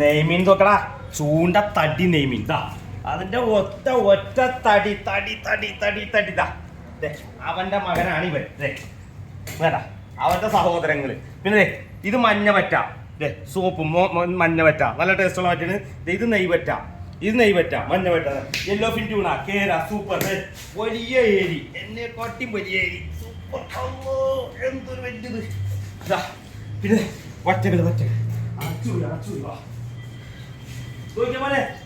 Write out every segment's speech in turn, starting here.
നെയ്മീൻ നോക്കടാ, ചൂണ്ട തടി നെയ്മീൻ ഇതാ, അതിന്റെ ഒറ്റ ഒറ്റ തടി തടി തടി തടി തടി ഇതാ. അവന്റെ മകനാണ് ഇവൻ. വേണ്ട അവന്റെ സഹോദരങ്ങള്. പിന്നെ ഇത് മഞ്ഞ പറ്റ, സോപ്പ് മഞ്ഞ പറ്റ, നല്ല ടേസ്റ്റുള്ള പറ്റാണ്. ഇത് നെയ് പറ്റ, ഇത് നെയ് പറ്റ, മഞ്ഞ പറ്റ, യെല്ലോ ഫിൻ ട്യൂണ, കേര, സൂപ്പർ, വലിയ ഏരി, എന്നെ കാട്ടി വലിയ ഏരി, സൂപ്പർ. എന്തൊരു വലിയത്. പിന്നെ വറ്റകള് വറ്റകൾ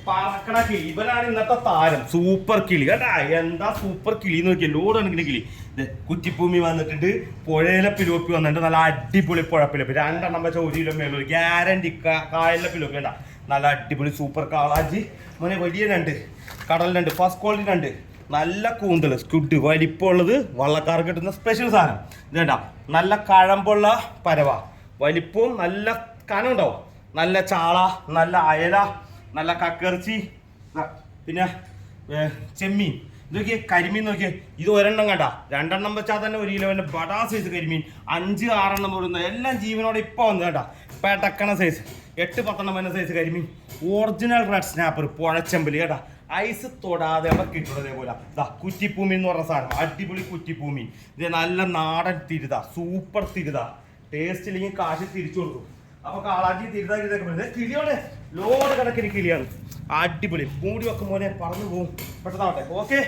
പറക്കണ കിളി, ഇവനാണ് ഇന്നത്തെ താരം. സൂപ്പർ കിളി കേട്ടാ. എന്താ സൂപ്പർ കിളി നോക്കിയാൽ ലോഡാണ് കിളി. കുറ്റിപ്പൂമി വന്നിട്ടുണ്ട്, പുഴയിലെ പിലോപ്പി വന്നിട്ടുണ്ട്, നല്ല അടിപൊളി പുഴ പിലോപ്പി. 2 വെച്ച 1 കിലോ മേലൊരു ഗ്യാരണ്ടി. കായലിലെ പിലോപ്പി കേട്ടാ, നല്ല അടിപൊളി സൂപ്പർ കാളാജി മോനെ. വലിയ 2 കടൽ 2 ഫസ്റ്റ് ക്വാളിറ്റി 2 നല്ല കൂന്തൽ സ്ക്വിഡ് വലിപ്പമുള്ളത്. വള്ളക്കാർക്ക് കിട്ടുന്ന സ്പെഷ്യൽ സാധനം ഇതേണ്ട. നല്ല കഴമ്പുള്ള പരവ, വലിപ്പവും നല്ല കനം ഉണ്ടാവും. നല്ല ചാള, നല്ല അയല, നല്ല കക്കിറച്ചി, പിന്നെ ചെമ്മീൻ. ഇതൊക്കെ കരിമീൻ നോക്കിയേ. ഇത് ഒരെണ്ണം കണ്ട, 2 വെച്ചാൽ തന്നെ 1 കിലോ ബടാ സൈസ് കരിമീൻ. 5-6 പോടുന്ന എല്ലാം ജീവനോടെ ഇപ്പൊ വന്നു കേട്ടാ. പെട്ടക്കണ സൈസ് 8-10 സൈസ് കരിമീൻ. ഒറിജിനൽ റെഡ് സ്നാപ്പർ പുഴച്ചെമ്പല് കേട്ടാ. ഐസ് തൊടാതെ കിട്ടും. അതേപോലെ കുറ്റിപ്പൂമീൻ എന്ന് പറഞ്ഞ സാധനം, അടിപൊളി കുറ്റിപ്പൂമീൻ. ഇത് നല്ല നാടൻ തിരുത, സൂപ്പർ തിരുത. ടേസ്റ്റ് ഇല്ലെങ്കിൽ കാശ് തിരിച്ചു കൊടുക്കും. അപ്പൊ കാളാജി തിരുതാക്കി കിളിയോടെ ലോഡ് കണക്കിന് കിളിയാണ്. അടിപൊളി. മൂടി വെക്കും പോലെ പറന്നു പോകും. പെട്ടെന്നാവട്ടെ. ഓക്കെ.